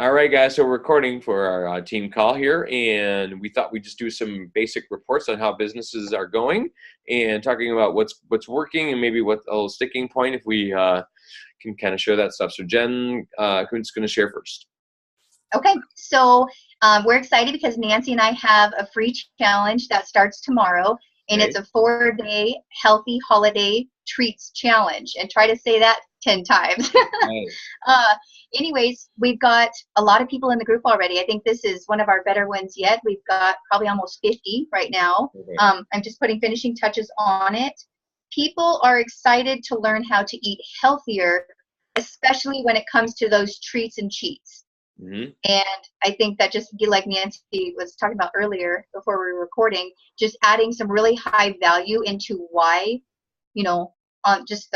All right, guys. So we're recording for our team call here, and we thought we'd just do some basic reports on how businesses are going, and talking about what's working and maybe what a little sticking point if we can kind of share that stuff. So Jen, who's going to share first? Okay, so we're excited because Nancy and I have a free challenge that starts tomorrow, and Okay. it's a 4-day healthy holiday treats challenge. And try to say that 10 times. Nice. uh, Anyways, we've got a lot of people in the group already. I think this is one of our better ones yet. We've got probably almost 50 right now. Okay. I'm just putting finishing touches on it. People are excited to learn how to eat healthier, especially when it comes to those treats and cheats. Mm-hmm. And I think that just like Nancy was talking about earlier before we were recording, just adding some really high value into why, just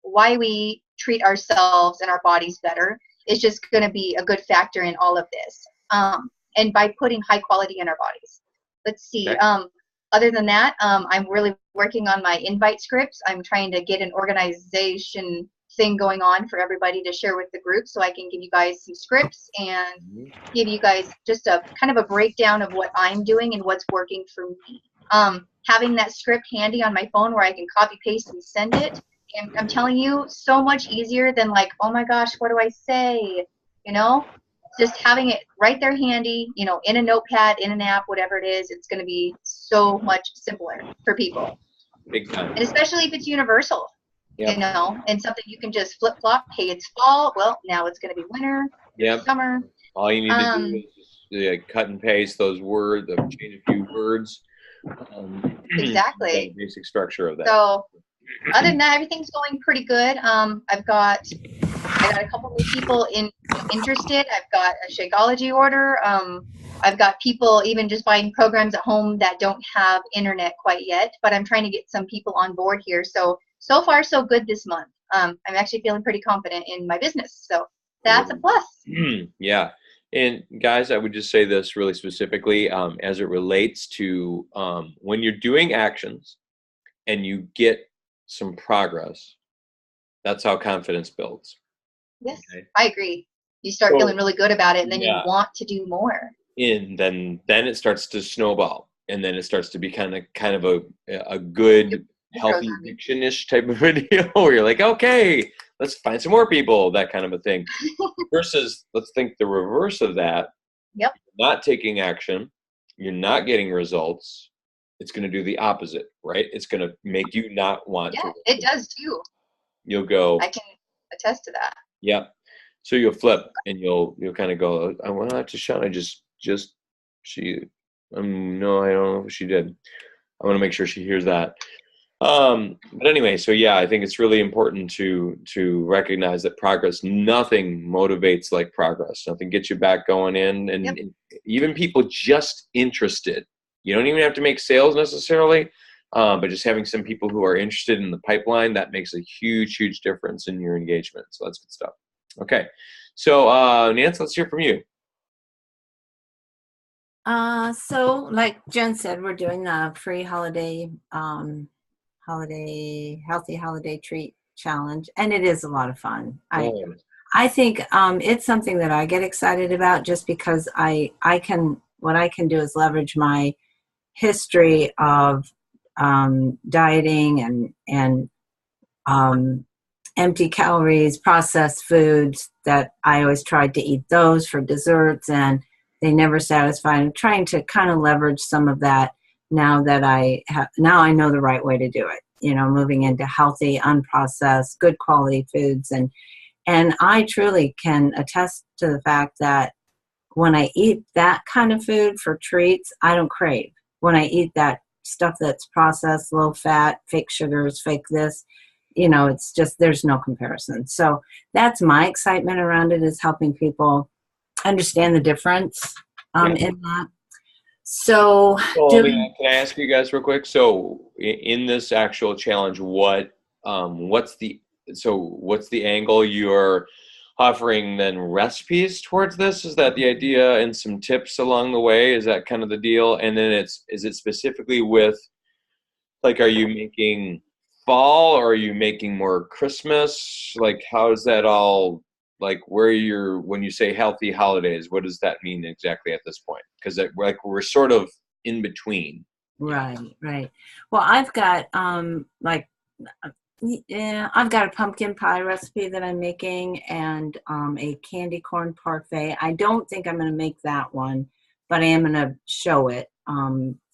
why we treat ourselves and our bodies better is just going to be a good factor in all of this. And by putting high quality in our bodies. Let's see. Okay. Other than that, I'm really working on my invite scripts. I'm trying to get an organization thing going on for everybody to share with the group, so I can give you guys some scripts and give you guys just a kind of a breakdown of what I'm doing and what's working for me. Having that script handy on my phone where I can copy paste and send it, and I'm telling you, so much easier than like, oh my gosh, what do I say? Just having it right there handy, in a notepad, in an app, whatever it is, it's going to be so much simpler for people. Big time. And especially if it's universal. Yep. And something you can just flip flop. Hey, it's fall. Well, now it's going to be winter, Yep. summer. All you need to do is just, cut and paste those words, change a few words. Exactly. The basic structure of that. So, other than that, everything's going pretty good. I got a couple new people interested. I've got a Shakeology order. I've got people even just buying programs at home that don't have internet quite yet, but I'm trying to get some people on board here. So far, so good this month. I'm actually feeling pretty confident in my business. So that's a plus. Yeah. And guys, I would just say this really specifically as it relates to when you're doing actions and you get some progress, that's how confidence builds. Yes, okay. I agree. You start feeling really good about it, and then you want to do more. And then it starts to snowball, and then it starts to be kind of a good, healthy addiction-ish type of video where you're like, okay, let's find some more people, that kind of a thing. Versus, let's think the reverse of that. Yep. You're not taking action, you're not getting results. It's going to do the opposite, right? It's going to make you not want to. Yeah, it does too. You'll go. I can attest to that. Yep. So you'll flip and you'll kind of go, I want to Shauna she, no, I don't know if she did. I want to make sure she hears that. But anyway, so yeah, I think it's really important to recognize that progress, nothing motivates like progress. Nothing gets you back going in, and even people just interested. You don't even have to make sales necessarily, but just having some people who are interested in the pipeline, that makes a huge, huge difference in your engagement. So that's good stuff. Okay. So Nance, let's hear from you. So like Jen said, we're doing a free holiday healthy holiday treat challenge, and it is a lot of fun. I think it's something that I get excited about just because what I can do is leverage my history of dieting and empty calories, processed foods, that I always tried to eat those for desserts and they never satisfied. I'm trying to kind of leverage some of that now that I know the right way to do it, moving into healthy, unprocessed, good quality foods. And I truly can attest to the fact that when I eat that kind of food for treats, I don't crave. When I eat that stuff that's processed, low fat, fake sugars, fake this, it's just, there's no comparison. So that's my excitement around it, is helping people understand the difference in that. So can I ask you guys real quick? So in this actual challenge, what's the angle you're offering then? Recipes towards this? Is that the idea, and some tips along the way? Is that kind of the deal? And then is it specifically with, like, are you making fall or are you making more Christmas? Like, how is that all like when you say healthy holidays, what does that mean exactly at this point? Because like we're sort of in between. Right, right. Well, I've got yeah, I've got a pumpkin pie recipe that I'm making and a candy corn parfait. I don't think I'm going to make that one, but I am going to show it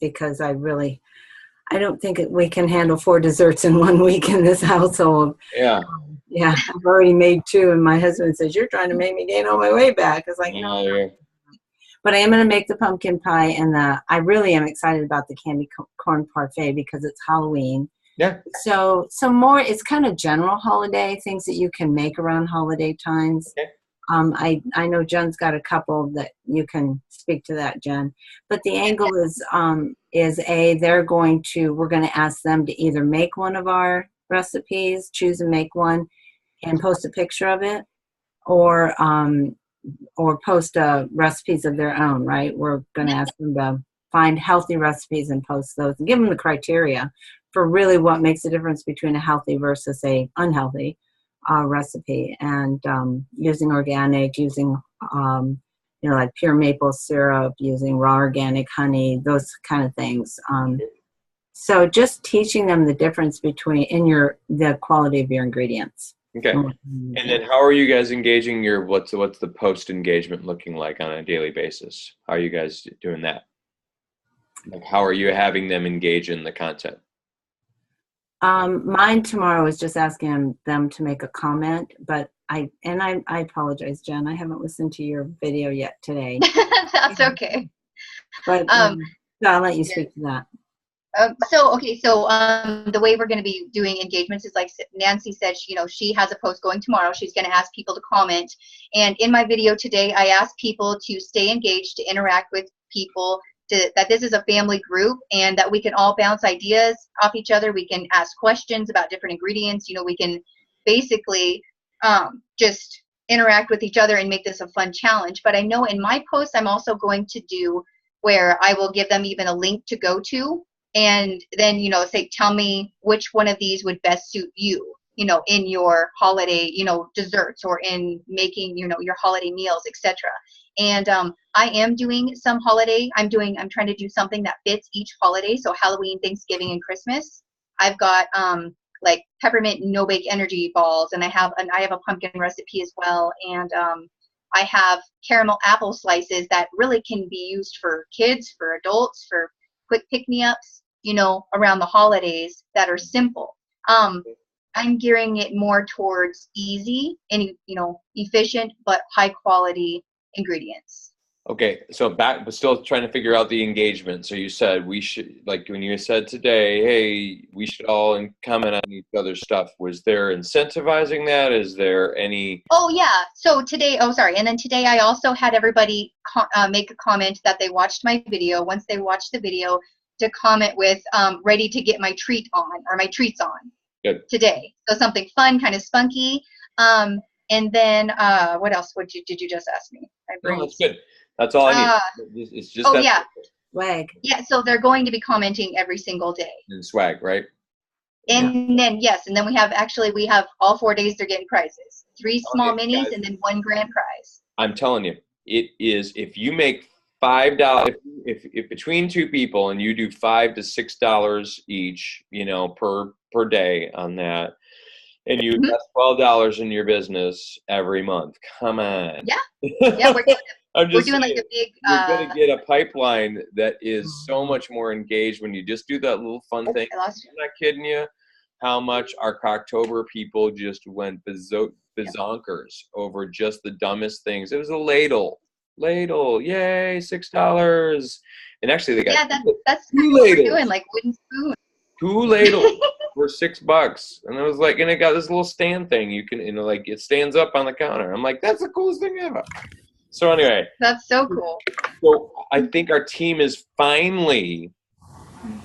because I don't think we can handle 4 desserts in 1 week in this household. Yeah. Yeah, I've already made 2, and my husband says, "You're trying to make me gain all my weight back." It's like, no. Yeah. But I am going to make the pumpkin pie, and I really am excited about the candy corn parfait because it's Halloween. Yeah. So more, it's kind of general holiday things that you can make around holiday times. Okay. I know Jen's got a couple that you can speak to that, Jen. But the angle is we're going to ask them to either make one of our recipes, choose and make one, and post a picture of it, or post recipes of their own, right? We're going to ask them to find healthy recipes and post those and give them the criteria for really what makes the difference between a healthy versus a unhealthy recipe, and using organic, using like pure maple syrup, using raw organic honey, those kind of things. So just teaching them the difference between the quality of your ingredients. Okay. And then how are you guys engaging what's the post engagement looking like on a daily basis? How are you guys doing that? Like, how are you having them engage in the content? Mine tomorrow is just asking them to make a comment, but I apologize, Jen. I haven't listened to your video yet today. That's okay. But I'll let you speak to that. So the way we're going to be doing engagements is like Nancy said, she has a post going tomorrow. She's going to ask people to comment. And in my video today, I asked people to stay engaged, to interact with people, that this is a family group and that we can all bounce ideas off each other. We can ask questions about different ingredients. We can basically just interact with each other and make this a fun challenge. But I know in my post, I'm also going to do where I will give them even a link to go to. And then, say, tell me which one of these would best suit you, in your holiday, desserts, or in making, your holiday meals, etc. And I am doing some holiday. I'm trying to do something that fits each holiday. So Halloween, Thanksgiving, and Christmas. I've got like peppermint no bake energy balls, and I have a pumpkin recipe as well. And I have caramel apple slices that really can be used for kids, for adults, for quick pick-me-ups, around the holidays that are simple. I'm gearing it more towards easy and, efficient, but high quality ingredients. Okay, but still trying to figure out the engagement. So you said we should, like when you said today, hey, we should all comment on each other's stuff. Was there incentivizing that? Is there any? Oh yeah. So today, and then today I also had everybody make a comment that they watched my video. Once they watched the video, to comment with ready to get my treat on, or my treats on. Good. Today. So something fun, kind of spunky. And then what else did you just ask me? No, that's good. That's all I need. It's just yeah. Swag. Yeah, so they're going to be commenting every single day. And swag, right? And then we have all 4 days they're getting prizes. 3 small minis, guys, and then 1 grand prize. I'm telling you, it is, if you make $5, if between 2 people and you do $5 to $6 each, per day on that, and you invest $12 in your business every month. Come on. Yeah, we're doing saying, like a big. You're gonna get a pipeline that is so much more engaged when you just do that little fun thing. I'm not kidding you. How much our Cocktober people just went bazonkers over just the dumbest things. It was a ladle, yay, $6. And actually they got that's 2 what ladles. we're doing, like wooden spoon. 2 ladles for $6, and it was like, and it got this little stand thing. You can, like it stands up on the counter. I'm like, that's the coolest thing ever. So anyway, that's so cool. So I think our team is finally,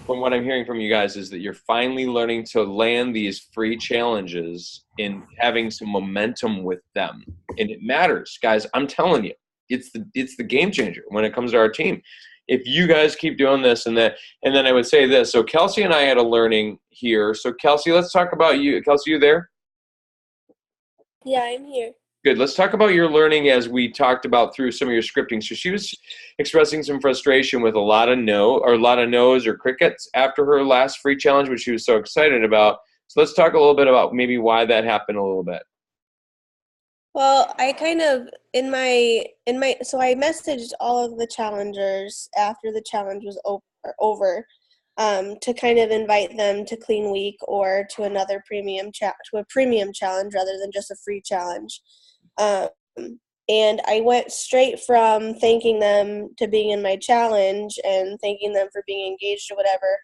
from what I'm hearing from you guys, is that you're finally learning to land these free challenges and having some momentum with them, and it matters, guys. I'm telling you, it's the game changer when it comes to our team. If you guys keep doing this and that, and then I would say this. So Kelsey and I had a learning here. So Kelsey, let's talk about you. Kelsey, you there? Yeah, I'm here. Good. Let's talk about your learning as we talked about through some of your scripting. So she was expressing some frustration with a lot of no's or crickets after her last free challenge, which she was so excited about. So let's talk a little bit about maybe why that happened a little bit. Well, I kind of so I messaged all of the challengers after the challenge was over, to kind of invite them to Clean Week or to another premium challenge rather than just a free challenge. And I went straight from thanking them to being in my challenge and thanking them for being engaged or whatever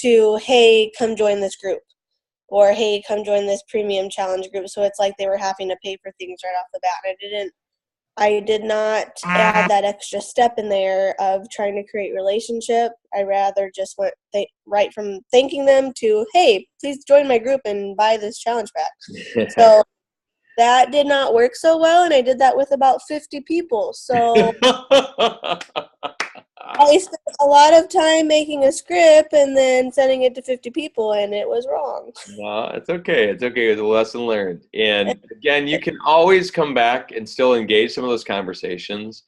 to, hey, come join this group, or hey, come join this premium challenge group. So it's like they were having to pay for things right off the bat. I did not add that extra step in there of trying to create relationship. I rather just went right from thanking them to, hey, please join my group and buy this challenge pack. So that did not work so well, and I did that with about 50 people. So I spent a lot of time making a script and then sending it to 50 people, and it was wrong. No, it's okay. It's okay. It's a lesson learned. And again, you can always come back and still engage some of those conversations.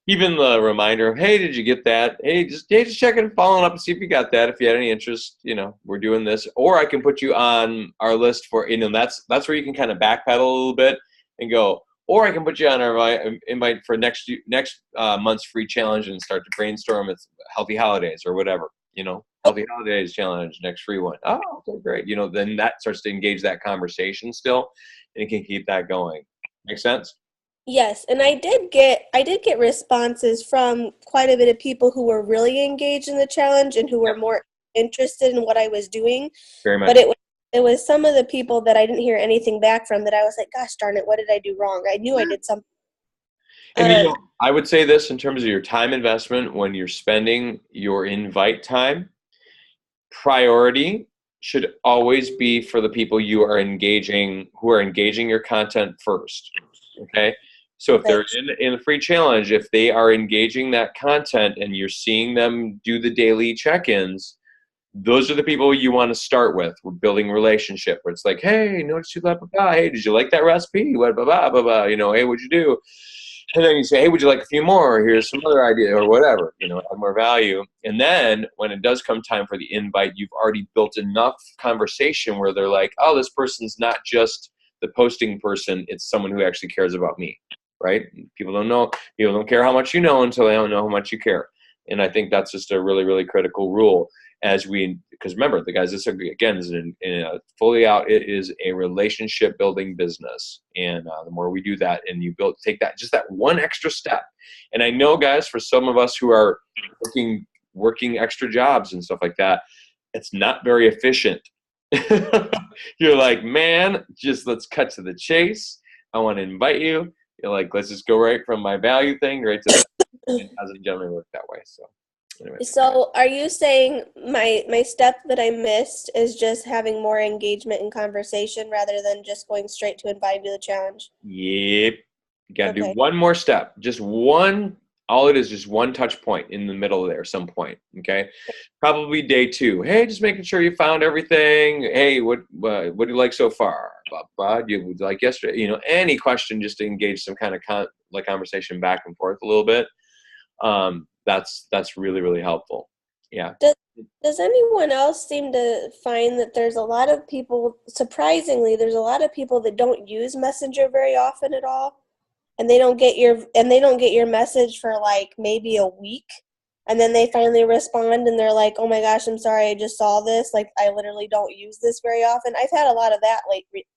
Even the reminder of, hey, did you get that? Hey, just checking, following up and see if you got that. If you had any interest, we're doing this. Or I can put you on our list for, that's where you can kind of backpedal a little bit and go, or I can put you on our invite for next month's free challenge and start to brainstorm. It's Healthy Holidays or whatever, Healthy Holidays challenge, next free one. Oh, okay, great. Then that starts to engage that conversation still, and it can keep that going. Make sense? Yes, and I did get responses from quite a bit of people who were really engaged in the challenge and who were more interested in what I was doing. Very much. But it was some of the people that I didn't hear anything back from that I was like, gosh darn it, what did I do wrong? I knew I did something. And I would say this in terms of your time investment when you're spending your invite time, priority should always be for the people who are engaging your content first. Okay? So if they're in the free challenge, if they are engaging that content and you're seeing them do the daily check-ins, those are the people you want to start with building a relationship where it's like, hey, notice you left, hey, did you like that recipe? What, hey, what'd you do? And then you say, hey, would you like a few more? Here's some other idea or whatever, add more value. And then when it does come time for the invite, you've already built enough conversation where they're like, oh, this person's not just the posting person, it's someone who actually cares about me, right? People don't care how much you know until they don't know how much you care. And I think that's just a really, really critical rule because remember, the guys, this again is fully out. It is a relationship building business, and the more we do that, and you take that one extra step. And I know, guys, for some of us who are working extra jobs and stuff like that, it's not very efficient. You're like, man, just let's cut to the chase. I want to invite you. You're like, let's just go right from my value thing right to that. It doesn't generally work that way. So. Anyway. So are you saying my step that I missed is just having more engagement and conversation rather than just going straight to invite to the challenge? Yep. You got to do one more step. Just one. All it is just one touch point in the middle there, some point. Okay. Probably day 2. Hey, just making sure you found everything. Hey, what do you like so far? Blah, blah. You would like yesterday, any question just to engage some kind of conversation back and forth a little bit. That's really, really helpful. Yeah. Does anyone else seem to find that there's a lot of people, surprisingly, there's a lot of people that don't use Messenger very often at all, and they don't get your message for like maybe a week, and then they finally respond and they're like, oh my gosh, I'm sorry, I just saw this. Like, I literally don't use this very often. I've had a lot of that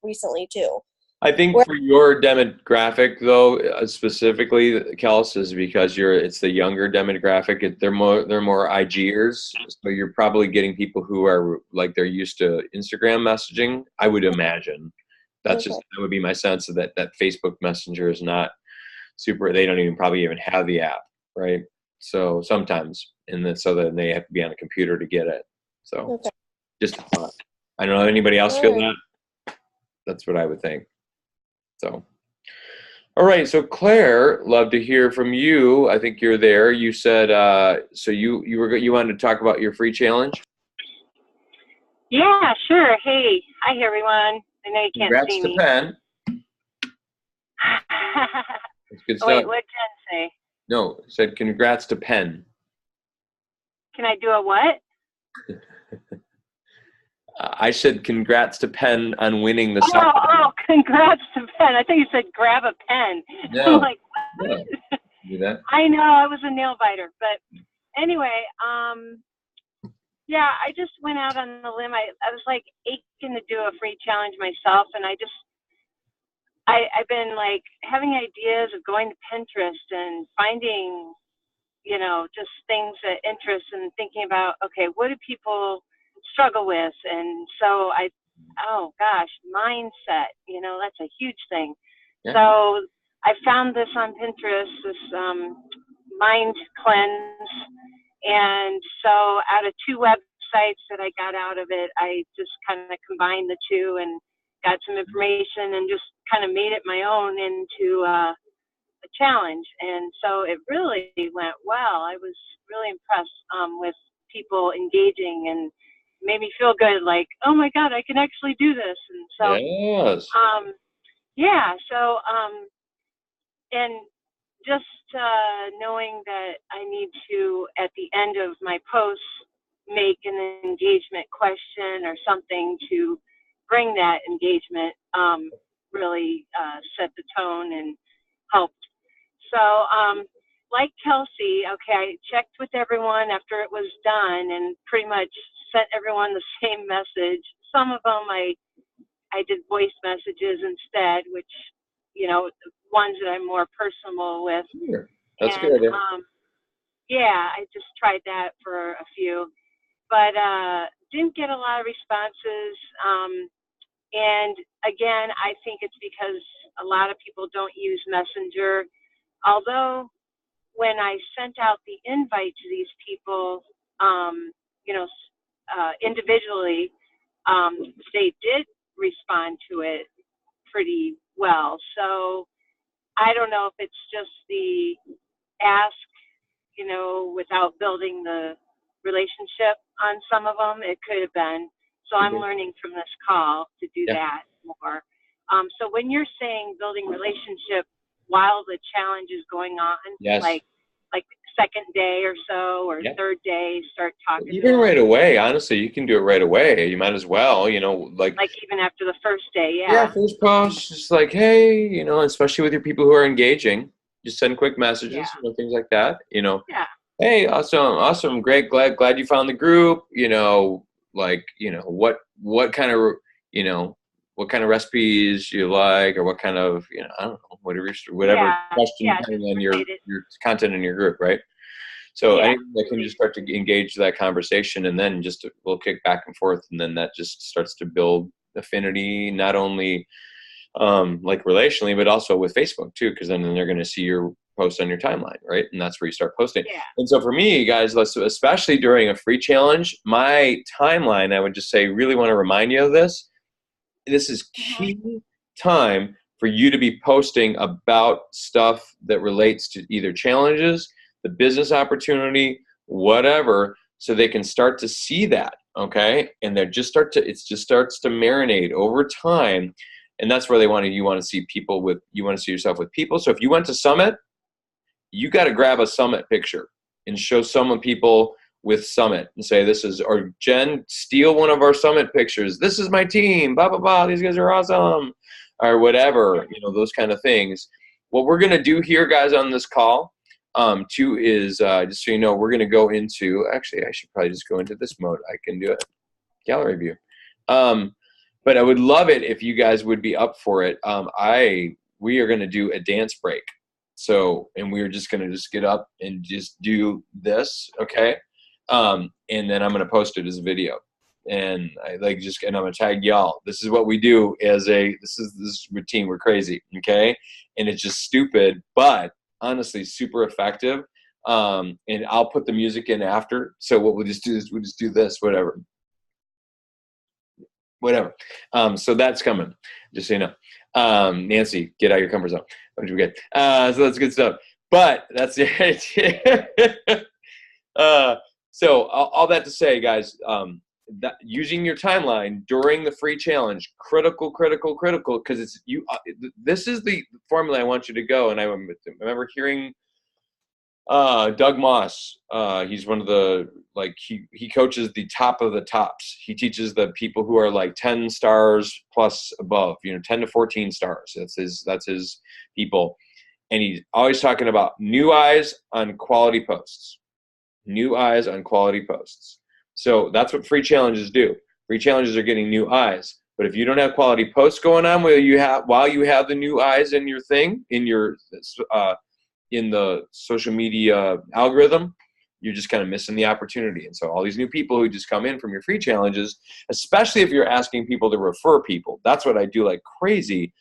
recently too. I think for your demographic, though, specifically, Kels, is because it's the younger demographic. They're more IGers, so you're probably getting people who are like they're used to Instagram messaging. I would imagine that would be my sense of that Facebook Messenger is not super. They don't probably even have the app, right? So sometimes, so then they have to be on a computer to get it. So just a thought. I don't know. Anybody else feel that? That's what I would think. So, all right. So Claire, love to hear from you. I think you're there. You said so you wanted to talk about your free challenge. Yeah, sure. Hey, hi everyone. I know you can't see me. Congrats to Penn. It's good Wait, stuff. what did Jen say? No, it said congrats to Penn. Can I do a what? I said congrats to Penn on winning the soccer. Oh, congrats to Penn. I think you said grab a pen. No. I'm like, Yeah. Do that. I know, it was a nail biter. But anyway, yeah, I just went out on the limb. I was like aching to do a free challenge myself, and I've been like having ideas of going to Pinterest and finding, just things that interest and thinking about, okay, what do people struggle with? And so oh gosh, mindset, that's a huge thing. Yeah. So I found this on Pinterest, this mind cleanse. And so out of 2 websites that I got out of it, I just kind of combined the 2 and got some information and just kind of made it my own into a challenge. And so it really went well. I was really impressed with people engaging, and made me feel good, like, oh my God, I can actually do this. And so, Yes. yeah, so, and just knowing that I need to, at the end of my posts, make an engagement question or something to bring that engagement, really set the tone and helped. So, like Kelsey, okay, I checked with everyone after it was done and pretty much sent everyone the same message. Some of them I did voice messages instead, which, ones that I'm more personal with. Sure. That's and, a good idea. Yeah, I just tried that for a few, but didn't get a lot of responses. And again, I think it's because a lot of people don't use Messenger. Although when I sent out the invite to these people, individually, they did respond to it pretty well. So I don't know if it's just the ask, without building the relationship on some of them. It could have been. So I'm learning from this call to do that more. So when you're saying building relationship while the challenge is going on, like second day or so, or third day, start talking. Even right away, honestly, you can do it right away. You might as well, like even after the first day, Yeah, first post, just like, hey, especially with your people who are engaging, just send quick messages, things like that, Yeah. Hey, awesome, great, glad you found the group, what kind of, what kind of recipes you like, or what kind of, I don't know, whatever question depending on your content in your group, right? So anything that can just start to engage that conversation, and then just we'll kick back and forth, and then that just starts to build affinity, not only like relationally, but also with Facebook too, because then they're going to see your post on your timeline, right? And that's where you start posting. Yeah. And so for me, guys, especially during a free challenge, my timeline, I would just say, really want to remind you of this. This is key time for you to be posting about stuff that relates to either challenges, the business opportunity, whatever, so they can start to see that, okay? And it just starts to marinate over time. And that's where you want to see yourself with people. So if you went to Summit, you got to grab a Summit picture and show some people with Summit and say, or Jen, steal one of our Summit pictures. This is my team, blah, blah, blah. These guys are awesome, or whatever, those kind of things. What we're going to do here, guys, on this call, too, is just so you know, we're going to go into, actually, I should probably just go into this mode. I can do it. Gallery view. But I would love it if you guys would be up for it. We are going to do a dance break. So, and we're just going to get up and just do this, okay? And then I'm going to post it as a video. And and I'm going to tag y'all. This is what we do this is routine. We're crazy, okay? And it's just stupid, but honestly super effective. And I'll put the music in after. So what we'll just do is we'll just do this, whatever. So that's coming, just so you know. Nancy, get out of your comfort zone. Don't you forget. So that's good stuff. But that's it. So all that to say, guys, that using your timeline during the free challenge, critical, because it's you. This is the formula I want you to go. And I remember hearing Doug Moss. He's one of the, like, he coaches the top of the tops. He teaches the people who are like 10 stars plus above, 10 to 14 stars. That's his people. And he's always talking about new eyes on quality posts. New eyes on quality posts. So that's what free challenges do. Free challenges are getting new eyes. But if you don't have quality posts going on while you have the new eyes in your thing, in the social media algorithm, you're just kind of missing the opportunity. And so all these new people who just come in from your free challenges, especially if you're asking people to refer people, that's what I do like crazy.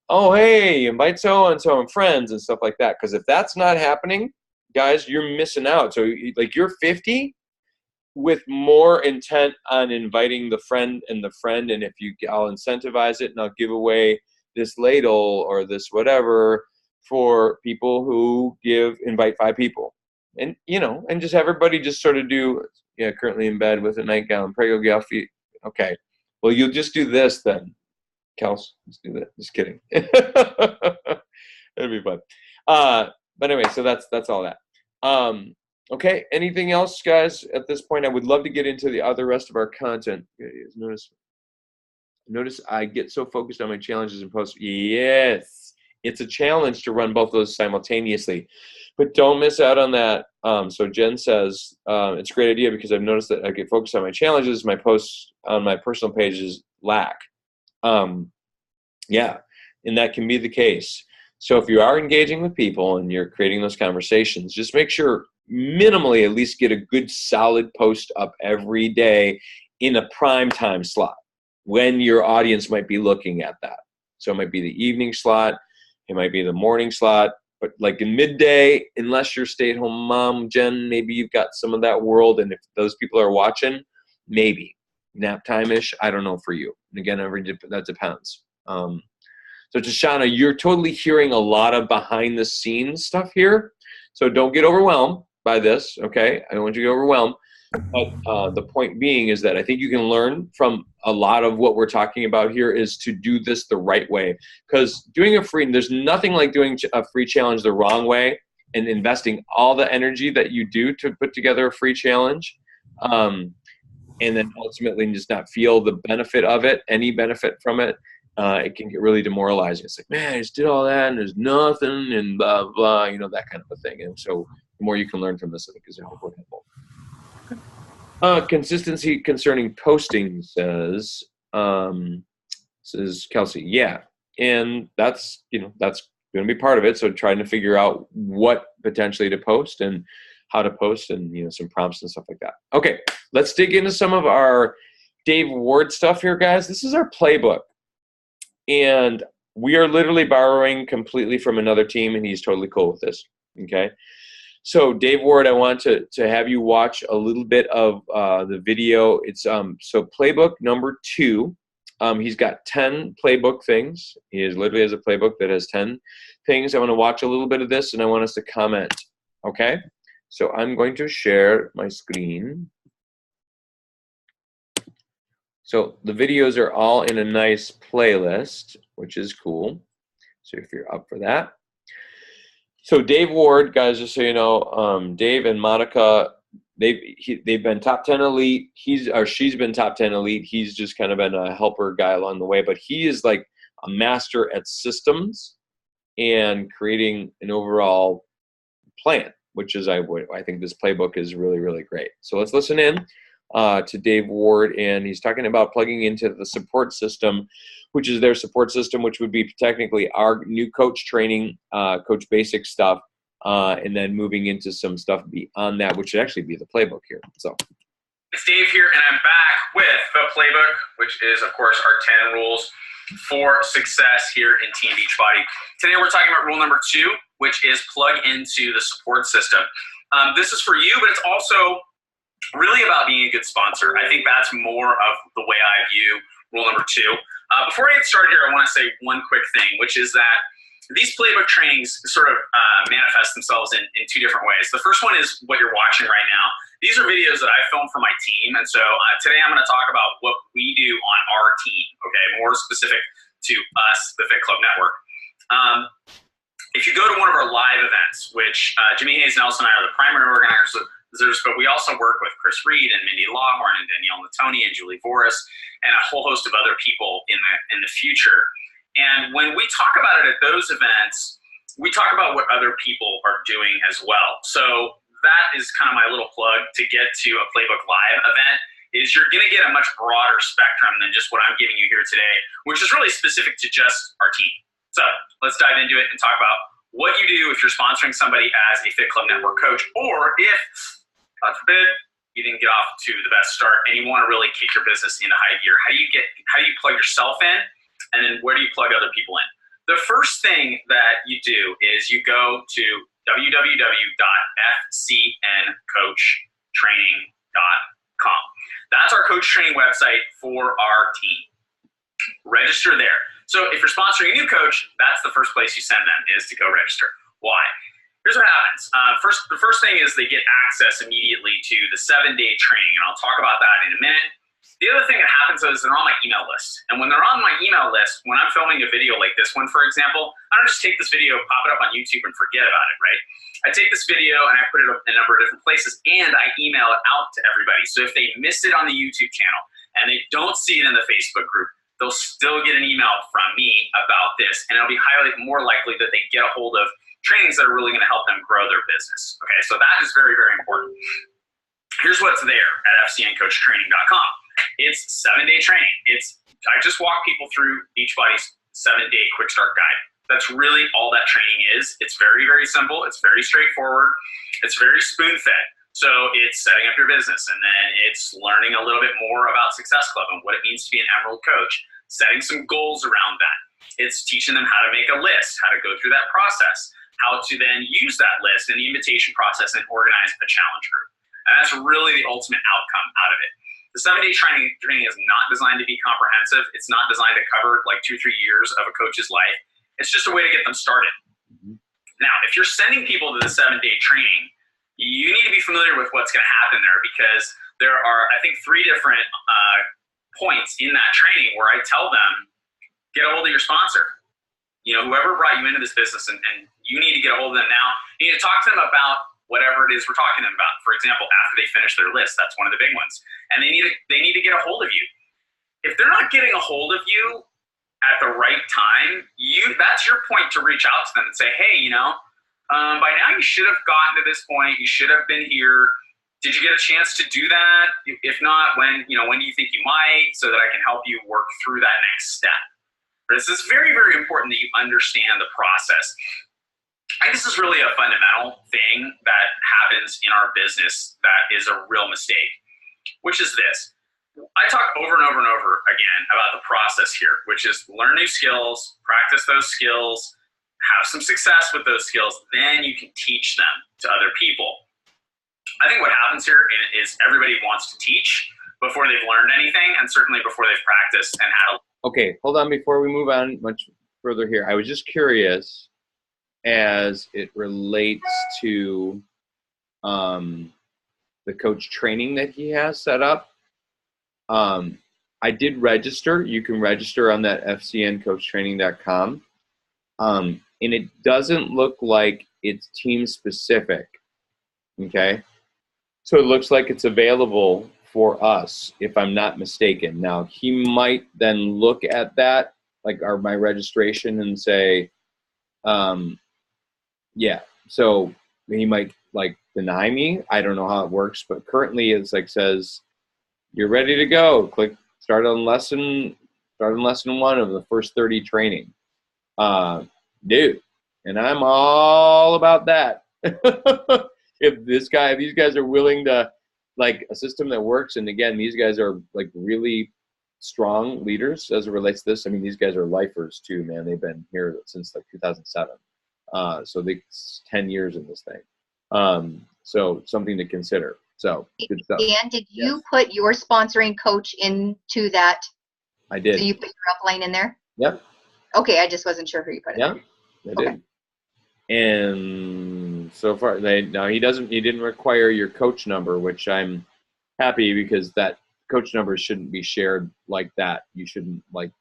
Oh, hey, invite so-and-so and friends and stuff like that. Because if that's not happening, guys, you're missing out. So like you're 50 with more intent on inviting the friend, and if I'll incentivize it and I'll give away this ladle or this whatever for people who invite 5 people. And, and just have everybody just sort of do, currently in bed with a nightgown, pray go get feet. Okay. Well, you'll just do this then. Kels, let's do that. Just kidding. It'll be fun. But anyway, so that's all that. Okay. Anything else, guys? At this point, I would love to get into the rest of our content. Notice I get so focused on my challenges and posts. Yes, it's a challenge to run both of those simultaneously, but don't miss out on that. So Jen says, it's a great idea because I've noticed that I get focused on my challenges. My posts on my personal pages lack. Yeah, and that can be the case. So if you are engaging with people and you're creating those conversations, just make sure minimally at least get a good solid post up every day in a prime time slot when your audience might be looking at that. So it might be the evening slot, it might be the morning slot, but like in midday, unless you're stay-at-home mom, Jen, maybe you've got some of that world, and if those people are watching, maybe nap time-ish, I don't know for you. And again, that depends. So Tashana, you're totally hearing a lot of behind the scenes stuff here. So don't get overwhelmed by this, okay? I don't want you to get overwhelmed. But the point being is that I think you can learn from a lot of what we're talking about here is to do this the right way. Because there's nothing like doing a free challenge the wrong way and investing all the energy that you do to put together a free challenge. And then ultimately just not feel the benefit of it, any benefit from it. It can get really demoralizing. It's like, man, I just did all that and there's nothing and blah, blah, that kind of a thing. And so the more you can learn from this, I think is helpful. Consistency concerning posting, says Kelsey. Yeah. And that's going to be part of it. So trying to figure out what potentially to post and how to post and, some prompts and stuff like that. Okay. Let's dig into some of our Dave Ward stuff here, guys. This is our playbook. And we are literally borrowing completely from another team, and he's totally cool with this. Okay. So Dave Ward, I want to have you watch a little bit of the video. It's so playbook number 2. He's got 10 playbook things. He literally has a playbook that has 10 things. I want to watch a little bit of this, and I want us to comment. Okay. So I'm going to share my screen. So the videos are all in a nice playlist, which is cool. So if you're up for that. So Dave Ward, guys, just so you know, Dave and Monica, they've been top 10 elite. She's been top 10 elite. He's just kind of been a helper guy along the way, but he is like a master at systems and creating an overall plan, which is I think this playbook is really, really great. So let's listen in to Dave Ward, and he's talking about plugging into the support system, which is their support system, which would be technically our new coach training, coach basic stuff, and then moving into some stuff beyond that, which should actually be the playbook here. So it's Dave here, and I'm back with the playbook, which is, of course, our 10 rules for success here in Team Beachbody. Today we're talking about rule number 2, which is plug into the support system. This is for you, but it's also really about being a good sponsor. I think that's more of the way I view rule number 2. Before I get started here, I want to say one quick thing, which is that these playbook trainings sort of manifest themselves in 2 different ways. The first one is what you're watching right now. These are videos that I filmed for my team, and so today I'm going to talk about what we do on our team, okay, more specific to us, the Fit Club Network. If you go to one of our live events, which Jimmy Hayes Nelson and I are the primary organizers, but we also work with Chris Reed and Mindy Lawhorn and Danielle Natoni and Julie Voris and a whole host of other people in the future. And when we talk about it at those events, we talk about what other people are doing as well. So that is kind of my little plug to get to a Playbook Live event, is you're going to get a much broader spectrum than just what I'm giving you here today, which is really specific to just our team. So let's dive into it and talk about what you do if you're sponsoring somebody as a Fit Club Network coach, or if, God forbid, you didn't get off to the best start and you want to really kick your business into high gear. How do you plug yourself in, and then where do you plug other people in? The first thing that you do is you go to www.fcncoachtraining.com. That's our coach training website for our team. Register there. So if you're sponsoring a new coach, that's the first place you send them, is to go register. Why? Here's what happens. The first thing is they get access immediately to the 7-day training, and I'll talk about that in a minute. The other thing that happens is they're on my email list. And when they're on my email list, when I'm filming a video like this one, for example, I don't just take this video, pop it up on YouTube, and forget about it, right? I take this video and I put it up in a number of different places, and I email it out to everybody. So if they missed it on the YouTube channel and they don't see it in the Facebook group, they'll still get an email from me about this, and it'll be highly more likely that they get a hold of trainings that are really going to help them grow their business. Okay, so that is very, very important. Here's what's there at fcncoachtraining.com. It's 7-day training. I just walk people through Beachbody's 7-day quick start guide. That's really all that training is. It's very, very simple. It's very straightforward. It's very spoon-fed. So it's setting up your business, and then it's learning a little bit more about Success Club and what it means to be an Emerald coach, setting some goals around that. It's teaching them how to make a list, how to go through that process, how to then use that list in the invitation process and organize a challenge group. And that's really the ultimate outcome out of it. The 7-day training is not designed to be comprehensive. It's not designed to cover like 2-3 years of a coach's life. It's just a way to get them started. Now, if you're sending people to the 7-day training, you need to be familiar with what's going to happen there, because there are, I think, 3 different points in that training where I tell them, get a hold of your sponsor. You know, whoever brought you into this business, and you need to get a hold of them now. You need to talk to them about whatever it is we're talking to them about. For example, after they finish their list, that's one of the big ones. And they need to get a hold of you. If they're not getting a hold of you at the right time, that's your point to reach out to them and say, hey, by now you should have gotten to this point. You should have been here. Did you get a chance to do that? If not, when do you think you might, so that I can help you work through that next step? This is very, very important that you understand the process. I think this is really a fundamental thing that happens in our business that is a real mistake, which is this. I talk over and over and over again about the process here, which is learn new skills, practice those skills, have some success with those skills, then you can teach them to other people. I think what happens here is everybody wants to teach before they've learned anything, and certainly before they've practiced and had a... Okay, hold on before we move on much further here. I was just curious as it relates to the coach training that he has set up. I did register. You can register on that fcncoachtraining.com. And it doesn't look like it's team specific. Okay. So it looks like it's available for us, if I'm not mistaken. Now, he might then look at that, like my registration, and say, yeah, so he might deny me. I don't know how it works, but currently it's says, you're ready to go. Click start on lesson 1 of the first 30 training. Dude, and I'm all about that. If these guys are willing to, a system that works, and again, these guys are really strong leaders as it relates to this. I mean, these guys are lifers too, man. They've been here since 2007. So they 10 years in this thing. So something to consider. So good stuff. Dan, did you put your sponsoring coach into that? I did. So you put your upline in there? Yep. Okay, I just wasn't sure who you put it. Yeah, I did. And so far, he didn't require your coach number, which I'm happy, because that coach number shouldn't be shared like that. You shouldn't like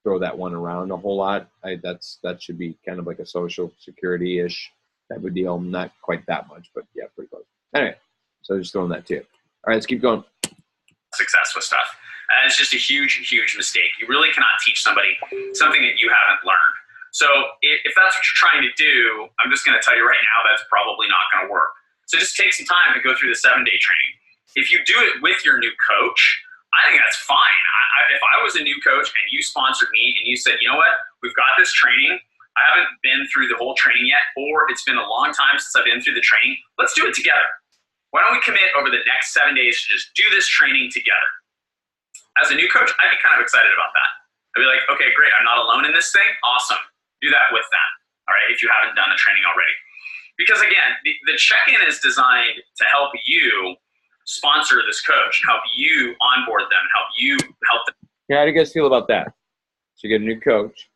throw that one around a whole lot. That should be kind of like a social security-ish type of deal. Not quite that much, but yeah, pretty close. Anyway, so just throwing that too. All right, let's keep going. Success with stuff. It's just a huge, huge mistake. You really cannot teach somebody something that you haven't learned. So if that's what you're trying to do, I'm just going to tell you right now, that's probably not going to work. So just take some time to go through the 7-day training. If you do it with your new coach, I think that's fine. If I was a new coach and you sponsored me and you said, you know what, we've got this training, I haven't been through the whole training yet, or it's been a long time since I've been through the training, let's do it together. Why don't we commit over the next 7 days to just do this training together? As a new coach, I'd be kind of excited about that. I'd be like, okay, great, I'm not alone in this thing. Awesome. Do that with them, all right, if you haven't done the training already. Because again, the check-in is designed to help you sponsor this coach, help you onboard them, help them. Yeah, how do you guys feel about that? So you get a new coach,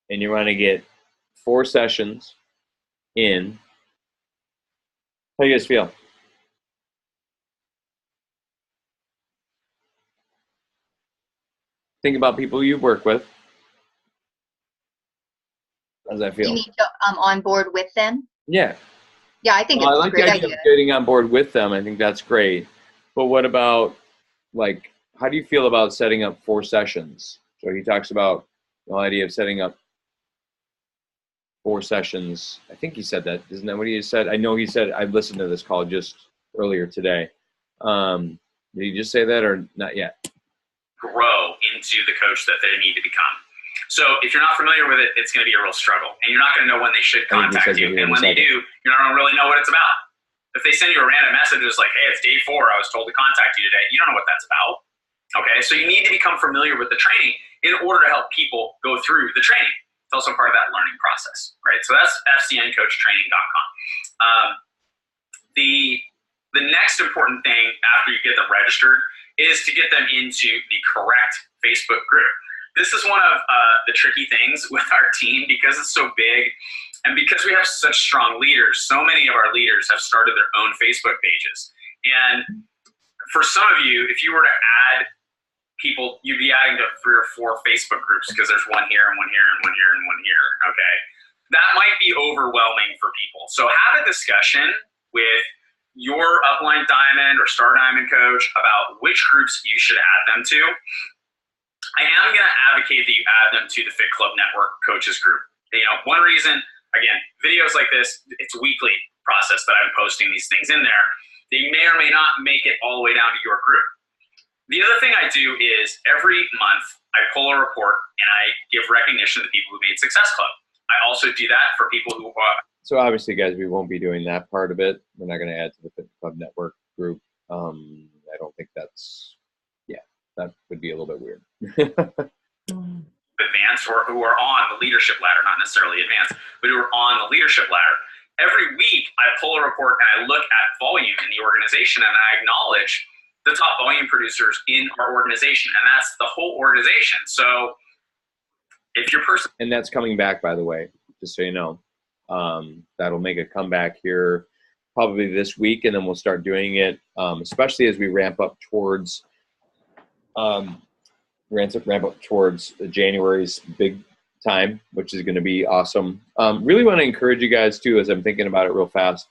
and you want to get 4 sessions in. How do you guys feel? Think about people you work with. How does that feel? You need to on board with them. Yeah. Yeah, I think I it's like a great the idea idea. of getting on board with them. I think that's great. But what about, like, how do you feel about setting up 4 sessions? So he talks about the idea of setting up 4 sessions. I think he said that. Isn't that what he said? I know he said, I listened to this call just earlier today. Did he just say that or not yet? Grow into the coach that they need to become. So if you're not familiar with it, it's going to be a real struggle. And you're not going to know when they should contact you. And when they do, you're not going to really know what it's about. If they send you a random message that's like, hey, it's day 4, I was told to contact you today, you don't know what that's about. Okay, so you need to become familiar with the training in order to help people go through the training. It's also part of that learning process, right? So that's fcncoachtraining.com. The next important thing after you get them registered is to get them into the correct Facebook group. This is one of the tricky things with our team because it's so big and because we have such strong leaders. So many of our leaders have started their own Facebook pages. And for some of you, if you were to add people, you'd be adding to 3 or 4 Facebook groups because there's one here and one here and one here and one here, okay? That might be overwhelming for people. So have a discussion with your upline diamond or star diamond coach about which groups you should add them to. I am going to advocate that you add them to the Fit Club Network coaches group. You know, one reason, again, videos like this, it's a weekly process that I'm posting these things in there. They may or may not make it all the way down to your group. The other thing I do is every month I pull a report and I give recognition to people who made Success Club. I also do that for people who So obviously, guys, we won't be doing that part of it. We're not going to add to the Fit Club Network group. I don't think that's, that would be a little bit weird. advanced or who are on the leadership ladder, not necessarily advanced, but who are on the leadership ladder. Every week I pull a report and I look at volume in the organization and I acknowledge the top volume producers in our organization, and that's the whole organization. So if your person... And that's coming back, by the way, just so you know. That'll make a comeback here probably this week, and then we'll start doing it, especially as we ramp up towards January's big time, which is going to be awesome. Really want to encourage you guys too, as I'm thinking about it real fast.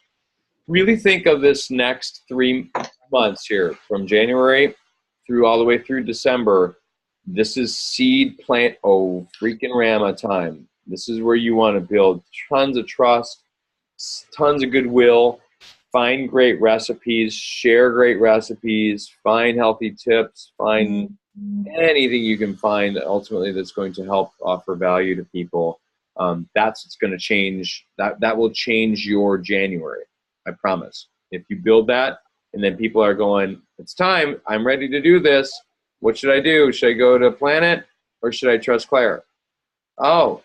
Really think of this next 3 months here, from January through all the way through December. This is seed plant freaking Rama time. This is where you want to build tons of trust, tons of goodwill, find great recipes, share great recipes, find healthy tips, find anything you can find ultimately that's going to help offer value to people. That's what's going to change. That will change your January. I promise. If you build that, and then people are going, it's time, I'm ready to do this. What should I do? Should I go to Planet or should I trust Claire? Oh,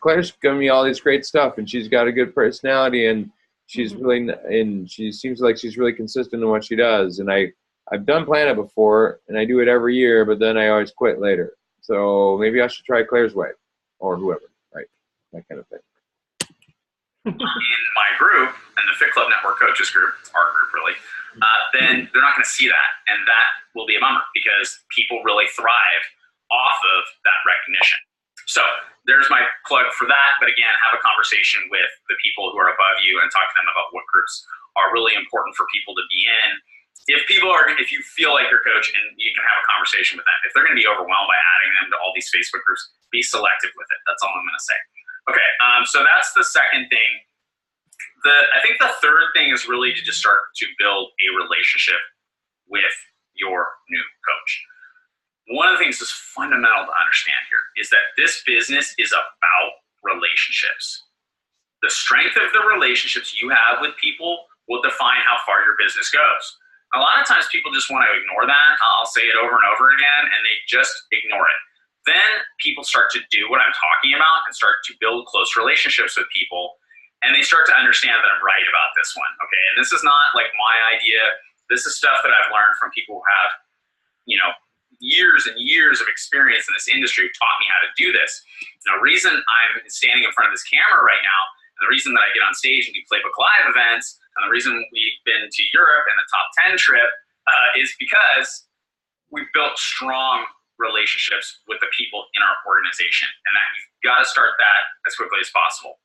Claire's giving me all this great stuff, and she's got a good personality, and she's really, and she seems like she's really consistent in what she does. And I've done Planet before, and I do it every year, but then I always quit later. So maybe I should try Claire's way, or whoever, right? That kind of thing. In my group, coaches group, our group really, then they're not going to see that. And that will be a bummer because people really thrive off of that recognition. So there's my plug for that. But again, have a conversation with the people who are above you and talk to them about what groups are really important for people to be in. If you feel like your coach, and you can have a conversation with them, if they're going to be overwhelmed by adding them to all these Facebook groups, be selective with it. That's all I'm going to say. Okay, so that's the second thing. I think the third thing is really to just start to build a relationship with your new coach. One of the things that's fundamental to understand here is that this business is about relationships. The strength of the relationships you have with people will define how far your business goes. A lot of times people just want to ignore that. I'll say it over and over again, and they just ignore it. Then people start to do what I'm talking about and start to build close relationships with people, and they start to understand that I'm right about this one, okay? And this is not like my idea. This is stuff that I've learned from people who have, years and years of experience in this industry who taught me how to do this. The reason I'm standing in front of this camera right now, and the reason that I get on stage and do Playbook Live events, and the reason we've been to Europe and the Top 10 trip is because we've built strong relationships with the people in our organization. And that you've got to start that as quickly as possible.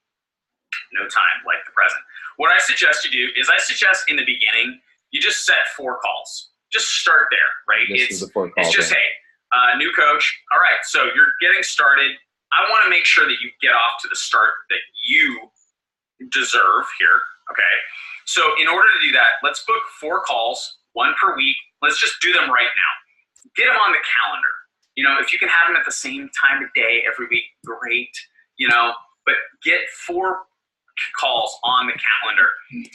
No time like the present. What I suggest you do is in the beginning, you just set 4 calls. Just start there, right? It's just, hey, new coach. All right, so you're getting started. I want to make sure that you get off to the start that you deserve here, okay? So in order to do that, let's book 4 calls, 1 per week. Let's just do them right now. Get them on the calendar. If you can have them at the same time of day every week, great, but get 4 calls on the calendar.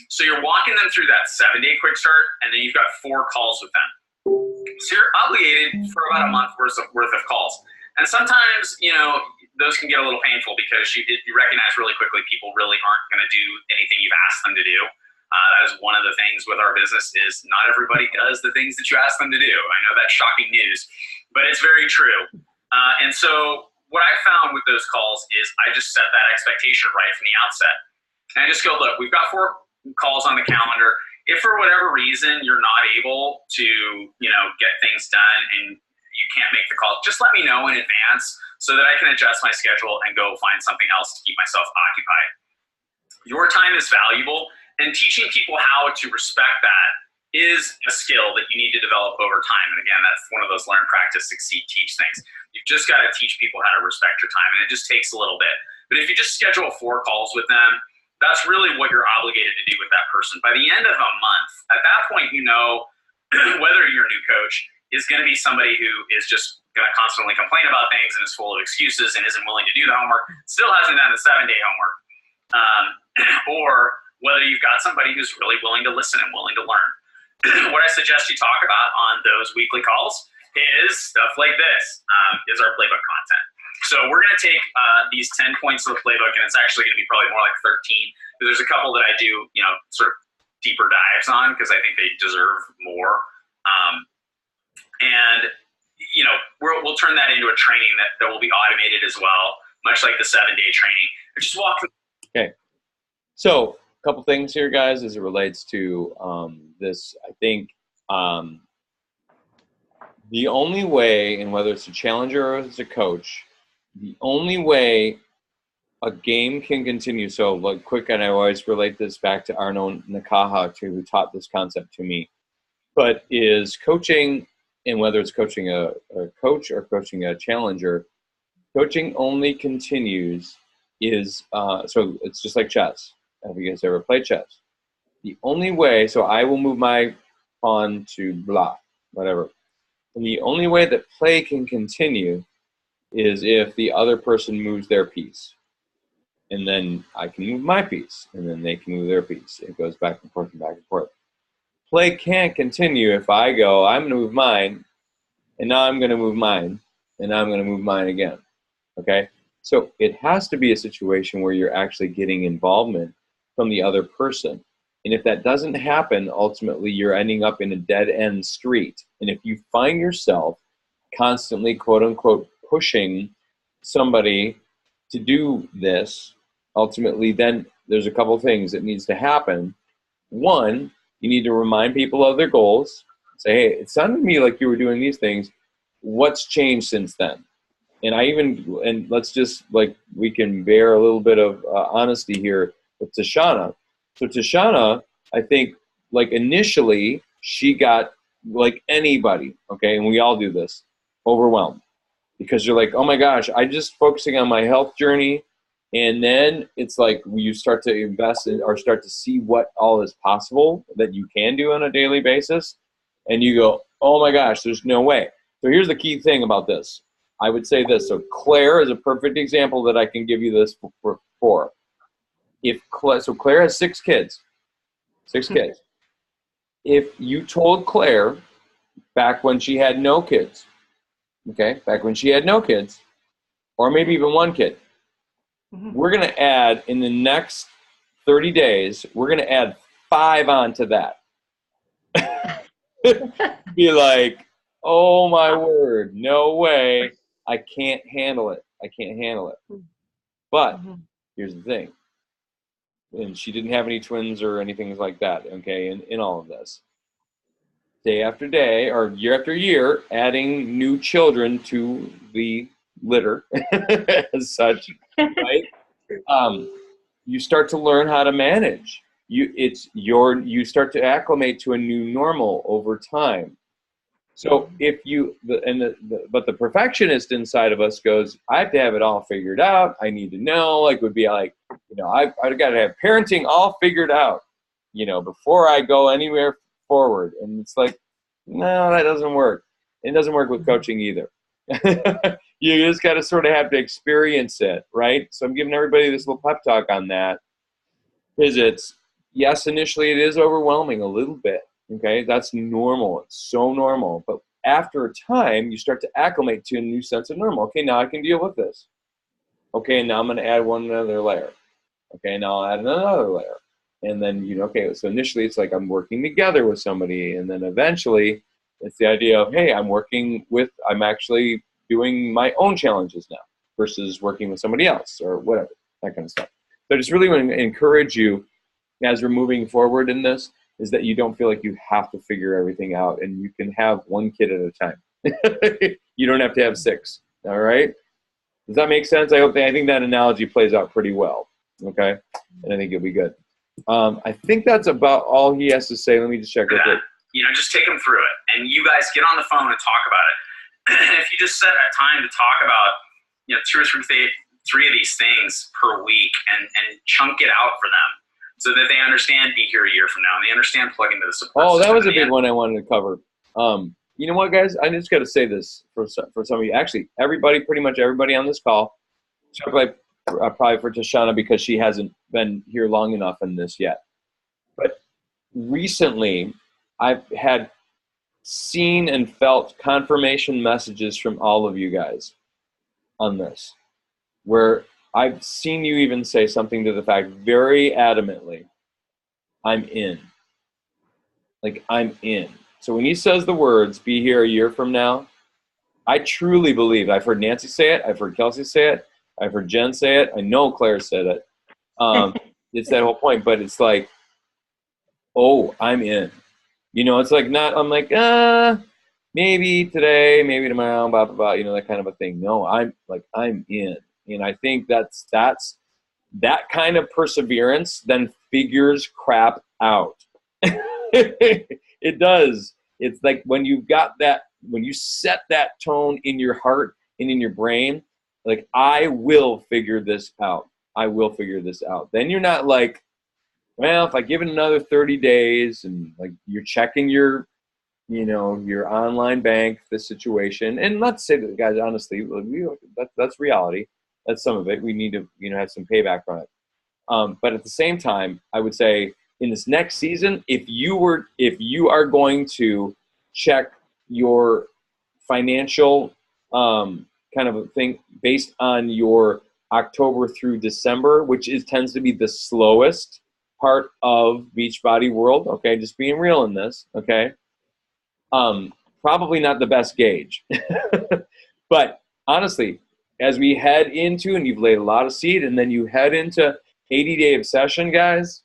So you're walking them through that 7-day quick start, and then you've got 4 calls with them. So you're obligated for about a month worth of calls. And sometimes, those can get a little painful because you recognize really quickly people really aren't going to do anything you've asked them to do. That is one of the things with our business is not everybody does the things that you ask them to do. I know that's shocking news, but it's very true. And so what I found with those calls is I just set that expectation right from the outset. And I just go, look, we've got 4 calls on the calendar. If for whatever reason you're not able to, get things done and you can't make the call, just let me know in advance so that I can adjust my schedule and go find something else to keep myself occupied. Your time is valuable, and teaching people how to respect that is a skill that you need to develop over time. And again, that's one of those learn, practice, succeed, teach things. You've just got to teach people how to respect your time, and it just takes a little bit. But if you just schedule 4 calls with them, that's really what you're obligated to do with that person. By the end of a month, at that point, whether your new coach is going to be somebody who is just going to constantly complain about things and is full of excuses and isn't willing to do the homework, still hasn't done the 7-day homework, or whether you've got somebody who's really willing to listen and willing to learn. What I suggest you talk about on those weekly calls is stuff like this, is our playbook content. So we're going to take these 10 points of the playbook, and it's actually going to be probably more like 13. There's a couple that I do, sort of deeper dives on because I think they deserve more. We'll turn that into a training that will be automated as well, much like the 7-day training. I just walk through. Okay. So a couple things here, guys, as it relates to this. I think the only way, and whether it's a challenger or it's a coach, the only way a game can continue, so like quick, and I always relate this back to Arno Nakaha, who taught this concept to me, but is coaching, and whether it's coaching a coach or coaching a challenger, coaching only continues so it's just like chess. Have you guys ever played chess? The only way, so I will move my pawn to blah, whatever. And the only way that play can continue is if the other person moves their piece. And then I can move my piece, and then they can move their piece. It goes back and forth and back and forth. Play can't continue if I go, I'm going to move mine, and now I'm going to move mine, and now I'm going to move mine again. Okay? So it has to be a situation where you're actually getting involvement from the other person. And if that doesn't happen, ultimately you're ending up in a dead-end street. And if you find yourself constantly, quote-unquote, pushing somebody to do this, ultimately then there's a couple things that needs to happen. One, you need to remind people of their goals. Say, hey, it sounded to me like you were doing these things. What's changed since then? And let's just, like, we can bear a little bit of honesty here with Tashana. So Tashana, I think, like, initially she got, like anybody, okay, and we all do this, overwhelmed. Because you're like, oh my gosh, I'm just focusing on my health journey. And then it's like you start to invest in or start to see what all is possible that you can do on a daily basis. And you go, oh my gosh, there's no way. So here's the key thing about this. I would say this. So Claire is a perfect example that I can give you this for. So Claire has 6 kids. 6 kids. If you told Claire back when she had no kids, okay, back when she had no kids, or maybe even 1 kid, we're going to add, in the next 30 days, we're going to add 5 onto that. Be like, oh my word, no way, I can't handle it. I can't handle it. But here's the thing. And she didn't have any twins or anything like that, okay, in all of this. Day after day, or year after year, adding new children to the litter as such, right? You start to learn how to manage. You start to acclimate to a new normal over time. So if but the perfectionist inside of us goes, I have to have it all figured out. I need to know, like, would be like, I've got to have parenting all figured out, before I go anywhere forward. And it's like, no, that doesn't work. It doesn't work with coaching either. You just got to sort of have to experience it, right? So I'm giving everybody this little pep talk on that. Yes, initially it is overwhelming a little bit, okay? That's normal. It's so normal. But after a time, you start to acclimate to a new sense of normal. Okay, now I can deal with this. Okay, now I'm going to add another layer. Okay, now I'll add another layer. And then, okay, so initially it's like I'm working together with somebody. And then eventually it's the idea of, hey, I'm actually doing my own challenges now versus working with somebody else or whatever, that kind of stuff. So I just really want to encourage you as we're moving forward in this is that you don't feel like you have to figure everything out, and you can have 1 kid at a time. You don't have to have 6, all right? Does that make sense? I think that analogy plays out pretty well, okay? And I think it'll be good. I think that's about all he has to say. Let me just check real quick. Just take him through it, and you guys get on the phone and talk about it. If you just set a time to talk about, 2 or 3 of these things per week, and chunk it out for them, so that they understand be here a year from now, and they understand plug into the support system. That was a big one I wanted to cover. You know what, guys? I just got to say this for some of you. Actually, pretty much everybody on this call, probably for Tashana because she hasn't been here long enough in this yet. But recently, I've had seen and felt confirmation messages from all of you guys on this, where I've seen you even say something to the fact very adamantly, I'm in. Like, I'm in. So when he says the words, be here a year from now, I truly believe, I've heard Nancy say it, I've heard Kelsey say it, I've heard Jen say it, I know Claire said it. It's that whole point, but it's like, oh, I'm in. It's like I'm like, maybe today, maybe tomorrow, blah, blah, blah, that kind of a thing. No, I'm in. And I think that's that kind of perseverance then figures crap out. It does. It's like when you set that tone in your heart and in your brain, like, I will figure this out. I will figure this out. Then you're not like, well, if I give it another 30 days and like you're checking your online bank, this situation. And let's say that, guys, honestly, that's reality. That's some of it. We need to, have some payback on it. But at the same time, I would say in this next season, if you are going to check your financial kind of a thing based on your October through December, which tends to be the slowest part of Beachbody world. Okay, just being real in this. Okay, probably not the best gauge, but honestly, as we head into, and you've laid a lot of seed, and then you head into 80-day obsession, guys,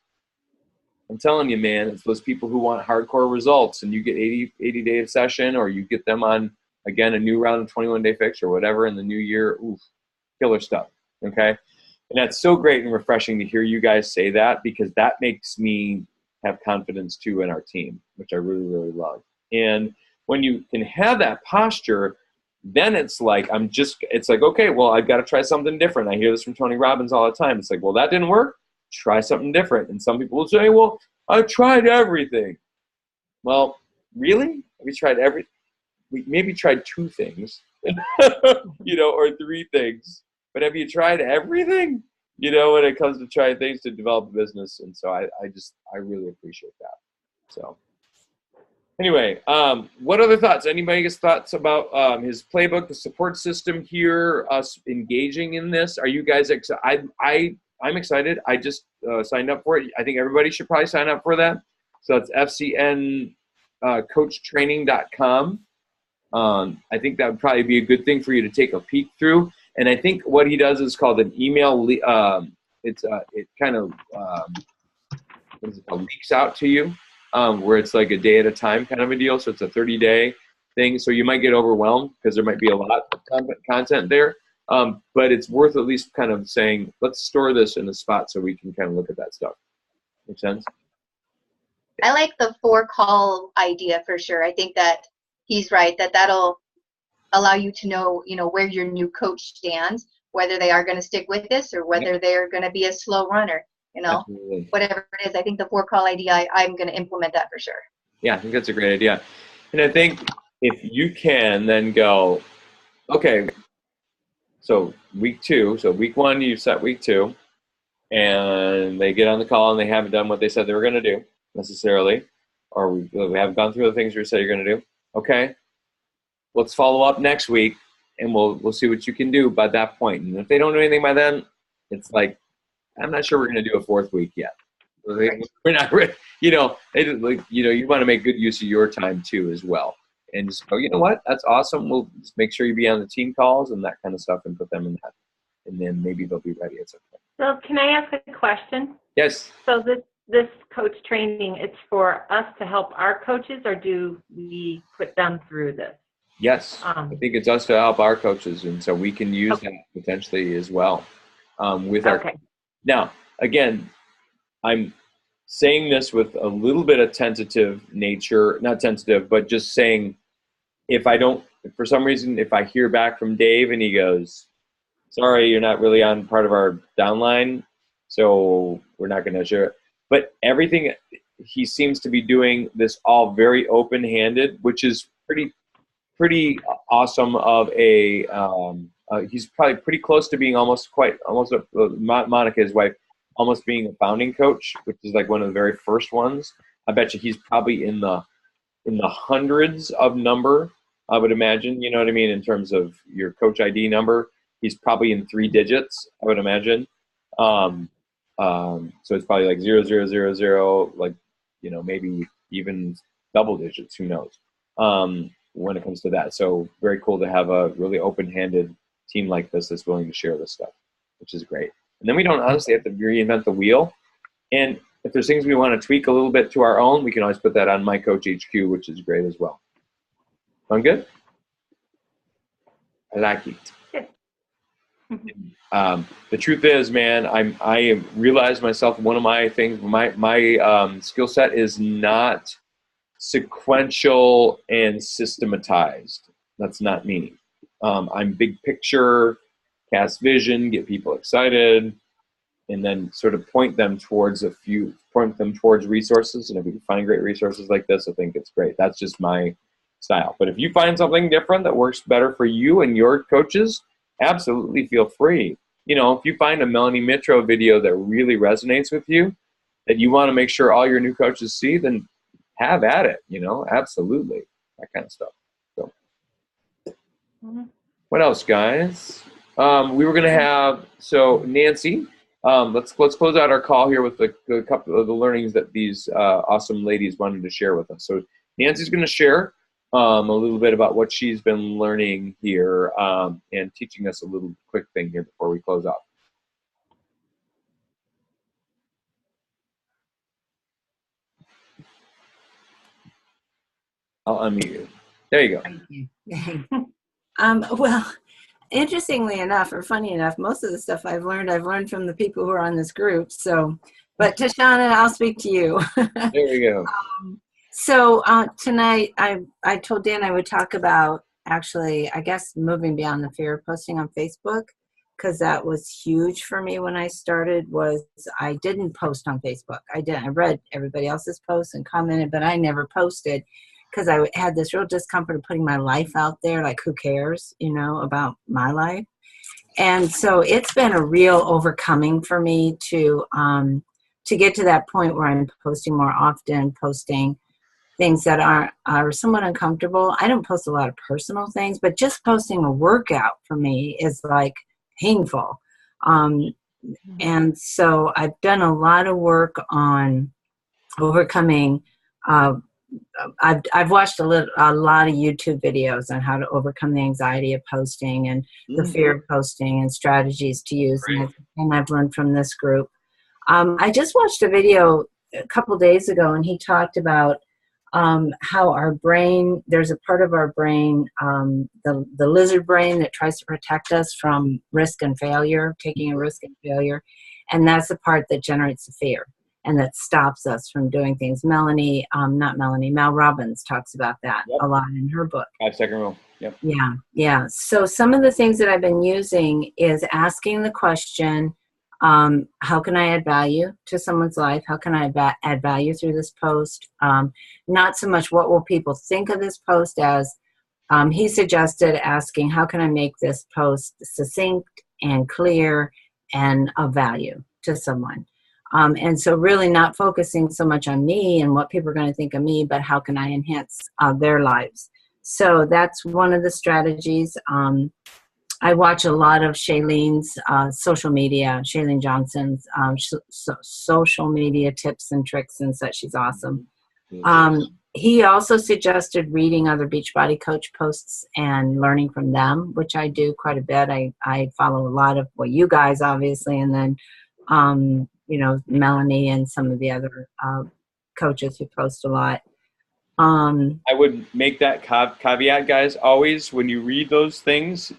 I'm telling you, man, it's those people who want hardcore results, and you get 80-day of session, or you get them on, again, a new round of 21-day fix or whatever in the new year. Oof, killer stuff, okay? And that's so great and refreshing to hear you guys say that, because that makes me have confidence too in our team, which I really, really love. And when you can have that posture, then it's like, okay, well, I've got to try something different. I hear this from Tony Robbins all the time. It's like, well, that didn't work. Try something different. And some people will say, well, I've tried everything. Well, really? Have you tried everything? We maybe tried 2 things, or 3 things. But have you tried everything? When it comes to trying things to develop a business. And so I really appreciate that. So anyway, what other thoughts? Anybody has thoughts about his playbook, the support system here, us engaging in this? Are you guys excited? I'm excited. I just signed up for it. I think everybody should probably sign up for that. So it's fcncoachtraining.com. I think that would probably be a good thing for you to take a peek through. And I think what he does is called an email. It kind of leaks out to you, where it's like a day at a time kind of a deal. So it's a 30-day thing. So you might get overwhelmed because there might be a lot of content there. But it's worth at least kind of saying, let's store this in a spot so we can kind of look at that stuff. Make sense? I like the 4-call idea for sure. I think that he's right, that'll allow you to know, where your new coach stands, whether they are going to stick with this or whether they're going to be a slow runner, Absolutely. Whatever it is. I think the 4-call idea, I'm going to implement that for sure. Yeah, I think that's a great idea. And I think if you can then go, okay, so week 1, you set week 2, and they get on the call and they haven't done what they said they were going to do necessarily, or we haven't gone through the things we said you're going to do. Okay, let's follow up next week, and we'll see what you can do by that point. And if they don't do anything by then, it's like, I'm not sure we're going to do a 4th week yet. We're not ready. You want to make good use of your time too as well. And just go, you know what? That's awesome. We'll just make sure you be on the team calls and that kind of stuff and put them in that. And then maybe they'll be ready at some point. So can I ask a question? Yes. So this coach training, it's for us to help our coaches, or do we put them through this? Yes. I think it's us to help our coaches. And so we can use that potentially as well with our. Now, again, I'm saying this with a little bit of tentative nature, not tentative, but just saying, if for some reason, if I hear back from Dave and he goes, sorry, you're not really on part of our downline, so we're not going to share it. But everything, he seems to be doing this all very open-handed, which is pretty awesome of a, he's probably pretty close to being Monica, his wife, almost being a founding coach, which is like one of the very first ones. I bet you he's probably in the hundreds of number, I would imagine, you know what I mean, in terms of your coach ID number. He's probably in 3 digits, I would imagine. So it's probably like 0000, like, maybe even double digits, who knows, when it comes to that. So very cool to have a really open-handed team like this that's willing to share this stuff, which is great. And then we don't honestly have to reinvent the wheel. And if there's things we want to tweak a little bit to our own, we can always put that on My Coach HQ, which is great as well. Sound good? I like it. The truth is, man, I realized myself, one of my things, my skill set is not sequential and systematized. That's not me. I'm big picture, cast vision, get people excited, and then sort of point them towards resources. And if we can find great resources like this, I think it's great. That's just my style. But if you find something different that works better for you and your coaches, absolutely feel free. If you find a Melanie Mitro video that really resonates with you, that you want to make sure all your new coaches see, then have at it, absolutely. That kind of stuff. So, What else, guys? We were going to have, Nancy, let's close out our call here with a couple of the learnings that these awesome ladies wanted to share with us. So Nancy's going to share a little bit about what she's been learning here and teaching us a little quick thing here before we close out. I'll unmute you. There you go. Thank you. Well, interestingly enough, or funny enough, most of the stuff I've learned from the people who are on this group. So, but Tashana, I'll speak to you. There we go. So tonight, I told Dan I would talk about actually, I guess, moving beyond the fear of posting on Facebook, because that was huge for me when I started. Was I didn't post on Facebook. I read everybody else's posts and commented, but I never posted because I had this real discomfort of putting my life out there. Like, who cares, about my life? And so it's been a real overcoming for me to get to that point where I'm posting more often, posting things that are somewhat uncomfortable. I don't post a lot of personal things, but just posting a workout for me is like painful. And so I've done a lot of work on overcoming. I've watched a lot of YouTube videos on how to overcome the anxiety of posting and the fear of posting and strategies to use. And I've learned from this group. I just watched a video a couple days ago, and he talked about how our brain, there's a part of our brain, the lizard brain, that tries to protect us from risk and failure, taking a risk and failure. And that's the part that generates the fear and that stops us from doing things. Mel Robbins talks about that a lot in her book. 5-second rule. Yep. Yeah. So some of the things that I've been using is asking the question, how can I add value to someone's life? How can I add value through this post? Not so much what will people think of this post as, he suggested asking, how can I make this post succinct and clear and of value to someone? And so really not focusing so much on me and what people are going to think of me, but how can I enhance their lives? So that's one of the strategies. I watch a lot of Shailene's social media, Shailene Johnson's social media tips and tricks and such. She's awesome. He also suggested reading other Beachbody coach posts and learning from them, which I do quite a bit. I follow a lot of, well, you guys obviously, and then, Melanie and some of the other coaches who post a lot. I would make that caveat, guys, always when you read those things,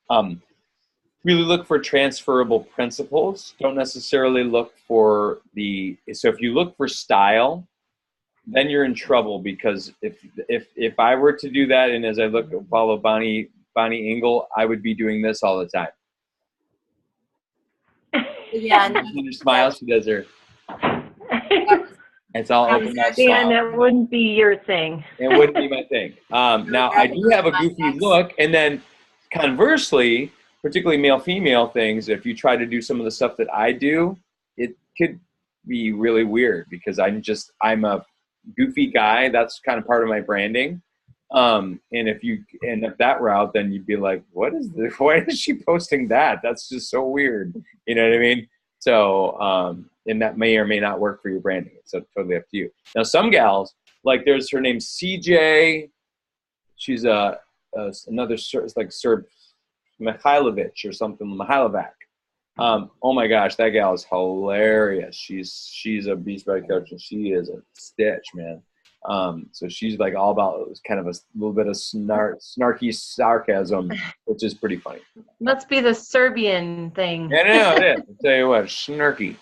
really look for transferable principles. Don't necessarily look for so if you look for style, then you're in trouble, because if I were to do that, and as I follow Bonnie Engel, I would be doing this all the time. Yeah. She smiles, she does her. It's all open mouth smile. Dan, that wouldn't be your thing. It wouldn't be my thing. Now, I do have a goofy look, and then conversely, particularly male-female things, if you try to do some of the stuff that I do, it could be really weird, because I'm a goofy guy. That's kind of part of my branding. And if you end up that route, then you'd be like, what is this? Why is she posting that? That's just so weird. You know what I mean? So, and that may or may not work for your branding. It's totally up to you. Now, some gals, like there's her name CJ. She's another, it's like Serb Mihailovic or something, Mihailovac. Oh my gosh, that gal is hilarious. She's a Beachbody coach, and she is a stitch, man. So she's like all about kind of a little bit of snarky sarcasm, which is pretty funny. Must be the Serbian thing. Yeah, no, it is. I'll tell you what, snarky.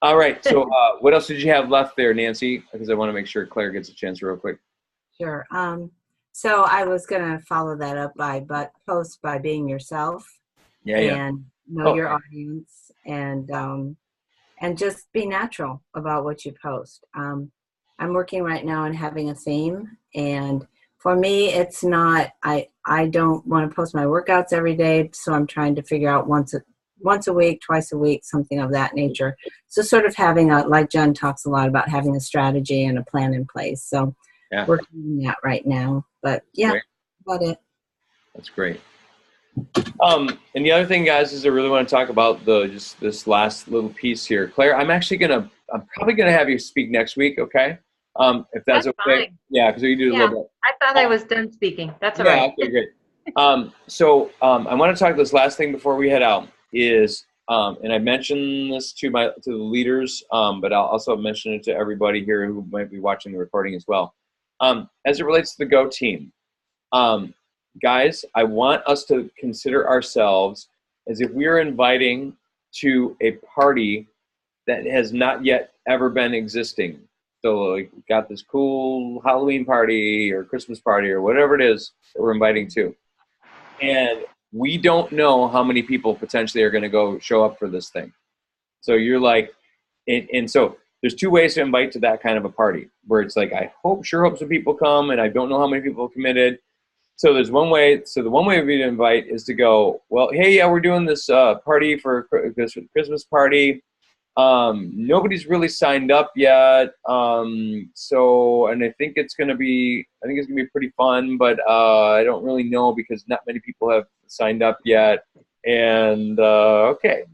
All right, so what else did you have left there, Nancy? Because I want to make sure Claire gets a chance real quick. Sure. So I was going to follow that up by post by being yourself. And know your audience, and just be natural about what you post. I'm working right now on having a theme, and for me, it's not, I don't want to post my workouts every day, so I'm trying to figure out once a week, twice a week, something of that nature. So sort of having like Jen talks a lot about, having a strategy and a plan in place. So working on that right now, but that's about it. That's great. And the other thing, guys, is I really want to talk about just this last little piece here. Claire, I'm probably gonna have you speak next week, okay? If that's okay. Fine. Yeah, because we do a little bit. I thought I was done speaking. That's all right. Okay, great. So I want to talk this last thing before we head out is, and I mentioned this to the leaders, but I'll also mention it to everybody here who might be watching the recording as well. As it relates to the Go team, guys, I want us to consider ourselves as if we are inviting to a party that has not yet ever been existing. So like, we got this cool Halloween party or Christmas party or whatever it is that we're inviting to. And we don't know how many people potentially are going to go show up for this thing. So you're like, and so there's two ways to invite to that kind of a party where it's like, I sure hope some people come, and I don't know how many people committed. So there's one way. So the one way we invite is to go, well, hey, yeah, we're doing this party for this Christmas party. Nobody's really signed up yet. So, and I think it's going to be pretty fun, but, I don't really know because not many people have signed up yet. And, okay.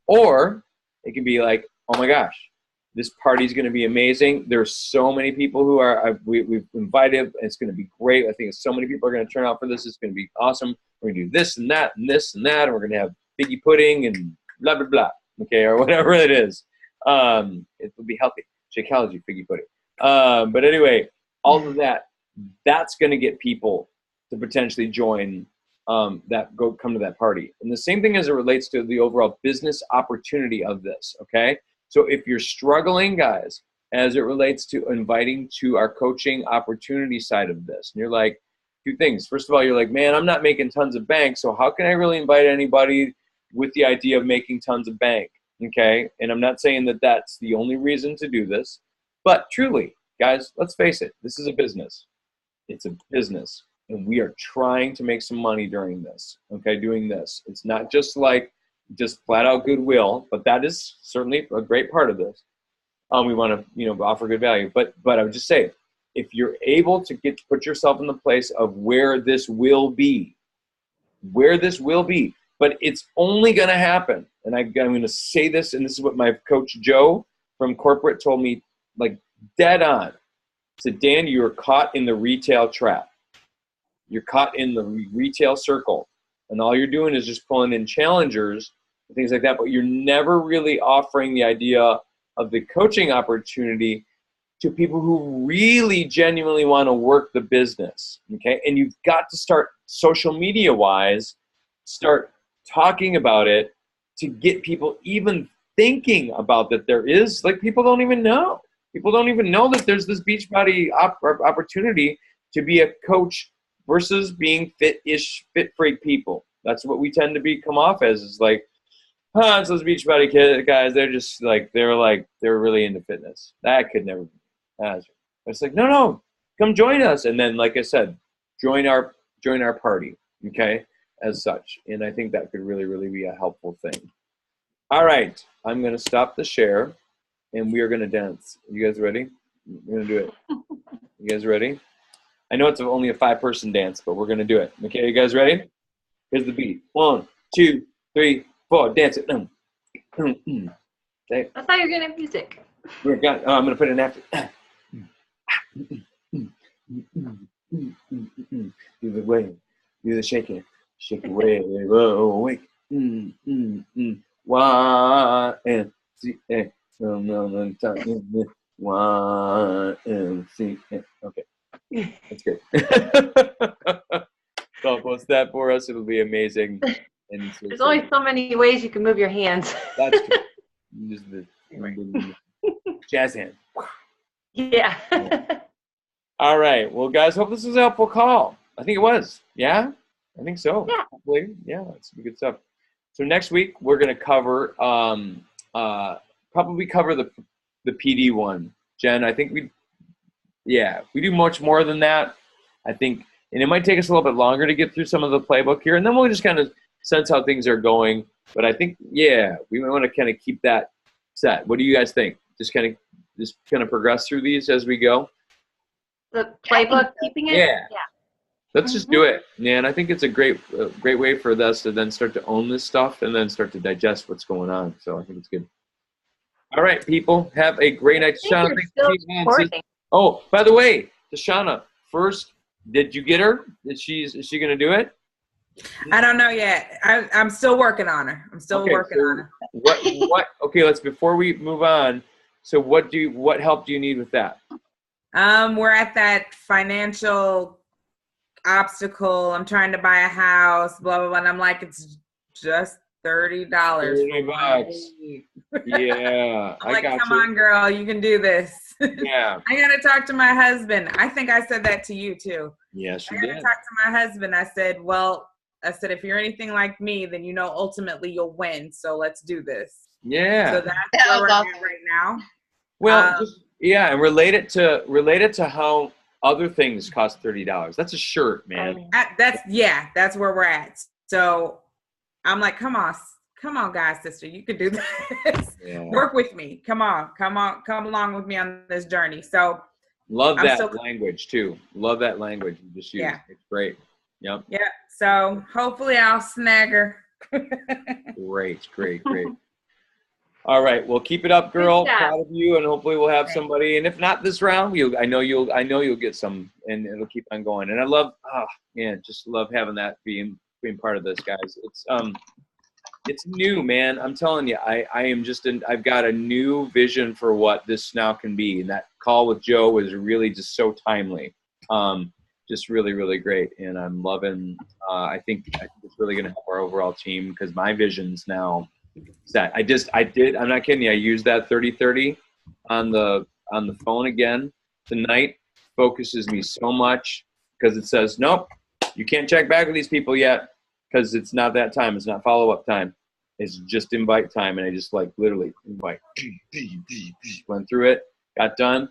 Or it can be like, oh my gosh, this party is going to be amazing. There's so many people who we've invited, and it's going to be great. I think so many people are going to turn out for this. It's going to be awesome. We're going to do this and that and this and that. And we're going to have figgy pudding and blah, blah, blah. Okay, or whatever it is. It will be healthy. Shakeology, figgy pudding. But anyway, all of that's going to get people to potentially join come to that party. And the same thing as it relates to the overall business opportunity of this, okay? So if you're struggling, guys, as it relates to inviting to our coaching opportunity side of this, and you're like, two things. First of all, you're like, man, I'm not making tons of bank, so how can I really invite anybody with the idea of making tons of bank, okay? And I'm not saying that that's the only reason to do this, but truly, guys, let's face it, this is a business. It's a business, and we are trying to make some money during this, okay, doing this. It's not just like just flat out goodwill, but that is certainly a great part of this. We want to, offer good value, but I would just say, if you're able to put yourself in the place of where this will be, but it's only going to happen. And I'm going to say this, and this is what my coach Joe from corporate told me, like dead on. He said, Dan, you're caught in the retail trap. You're caught in the retail circle. And all you're doing is just pulling in challengers and things like that. But you're never really offering the idea of the coaching opportunity to people who really genuinely want to work the business. Okay. And you've got to start social media wise, start talking about it to get people even thinking about that there is, like, people don't even know. People don't even know that there's this Beachbody opportunity to be a coach versus being fit freak people. That's what we tend to come off as, is like, it's those Beachbody guys. They're really into fitness. That could never be. It's like, no, come join us. And then, like I said, join our party. Okay. As such. And I think that could really, really be a helpful thing. All right. I'm going to stop the share, and we are going to dance. You guys ready? We're going to do it. You guys ready? I know it's only a 5-person dance, but we're going to do it. Okay, you guys ready? Here's the beat. 1, 2, 3, 4. Dance it. Okay. I thought you were going to have music. I'm going to put it in after. Do the wave. Do the shaking. Shake away. Awake. Y and C A. Y and C A. Okay. That's good. So I'll post that for us. It'll be amazing. And there's only so many ways you can move your hands. That's true. Just the jazz hand. Yeah. All right. Well, guys, hope this was a helpful call. I think it was. Yeah? I think so. Yeah. Hopefully. Yeah, that's some good stuff. So next week, we're going to cover, probably cover the PD one. Jen, I think we do much more than that. I think, and it might take us a little bit longer to get through some of the playbook here, and then we'll just kind of sense how things are going. But I think, we want to kind of keep that set. What do you guys think? Just kind of progress through these as we go. The playbook, keeping it. Yeah. Let's just do it. Yeah, and I think it's a great way for us to then start to own this stuff and then start to digest what's going on. So I think it's good. All right, people, have a great night. Shoshana, oh, by the way, Shoshana, first, did you get her? Is she going to do it? I don't know yet. I'm still working on her. Working on her. What? Okay, before we move on. So what help do you need with that? We're at that financial obstacle. I'm trying to buy a house, blah, blah, blah. And I'm like, it's just $30. $30. Yeah. I'm like, got come you. on, girl, you can do this. Yeah. I got to talk to my husband. I think I said that to you too. Yes, you I got to did. talk to my husband. I said, if you're anything like me, then you know ultimately you'll win. So let's do this. Yeah. So that's That where was we're awesome. at right now. Well, and relate it to how other things cost $30. That's a shirt, man. That's where we're at. So I'm like, come on, guys, sister, you could do this. Yeah. Work with me. Come along with me on this journey. So Love that language too. Love that language you just used. Yeah. It's great. Yep. Yeah. So hopefully I'll snag her. Great. All right. Well, keep it up, girl. Good job. Proud of you, and hopefully we'll have somebody. And if not this round, I know you'll get some, and it'll keep on going. And I love, just love having that being part of this, guys. It's new, man. I'm telling you, I've got a new vision for what this now can be. And that call with Joe was really just so timely. Just really, really great. And I'm loving, I think it's really going to help our overall team because my vision's now set. I'm not kidding you. I used that 30-30 on the phone again tonight. Focuses me so much because it says, nope, you can't check back with these people yet. Because it's not that time. It's not follow-up time. It's just invite time. And I just literally invite. Went through it. Got done.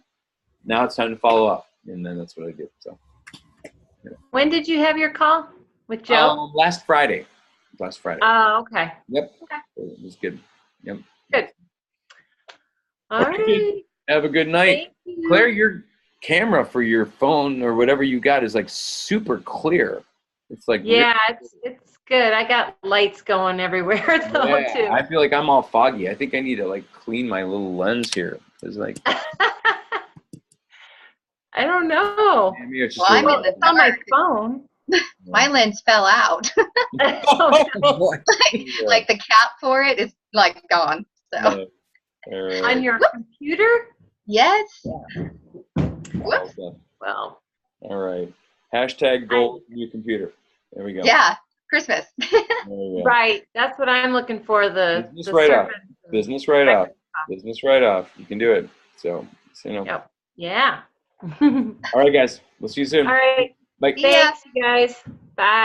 Now it's time to follow up. And then that's what I did. So. Yeah. When did you have your call with Joe? Last Friday. Oh, okay. Yep. Okay. It was good. Yep. Good. All right. Have a good night. Thank you. Claire, your camera for your phone or whatever you got is super clear. It's it's good. I got lights going everywhere though too. I feel like I'm all foggy. I think I need to clean my little lens here. It's I don't know. maybe it's just It's on my phone. My lens fell out. Like the cap for it is gone. So on your computer? yes. Yeah. Whoops. Well. All right. Hashtag gold new computer. There we go. Yeah. Christmas. Right. That's what I'm looking for. Business write-off. Business write-off. Business write-off. You can do it. So you know. Yep. Yeah. All right, guys. We'll see you soon. All right. Bye. Thanks, you guys. Bye.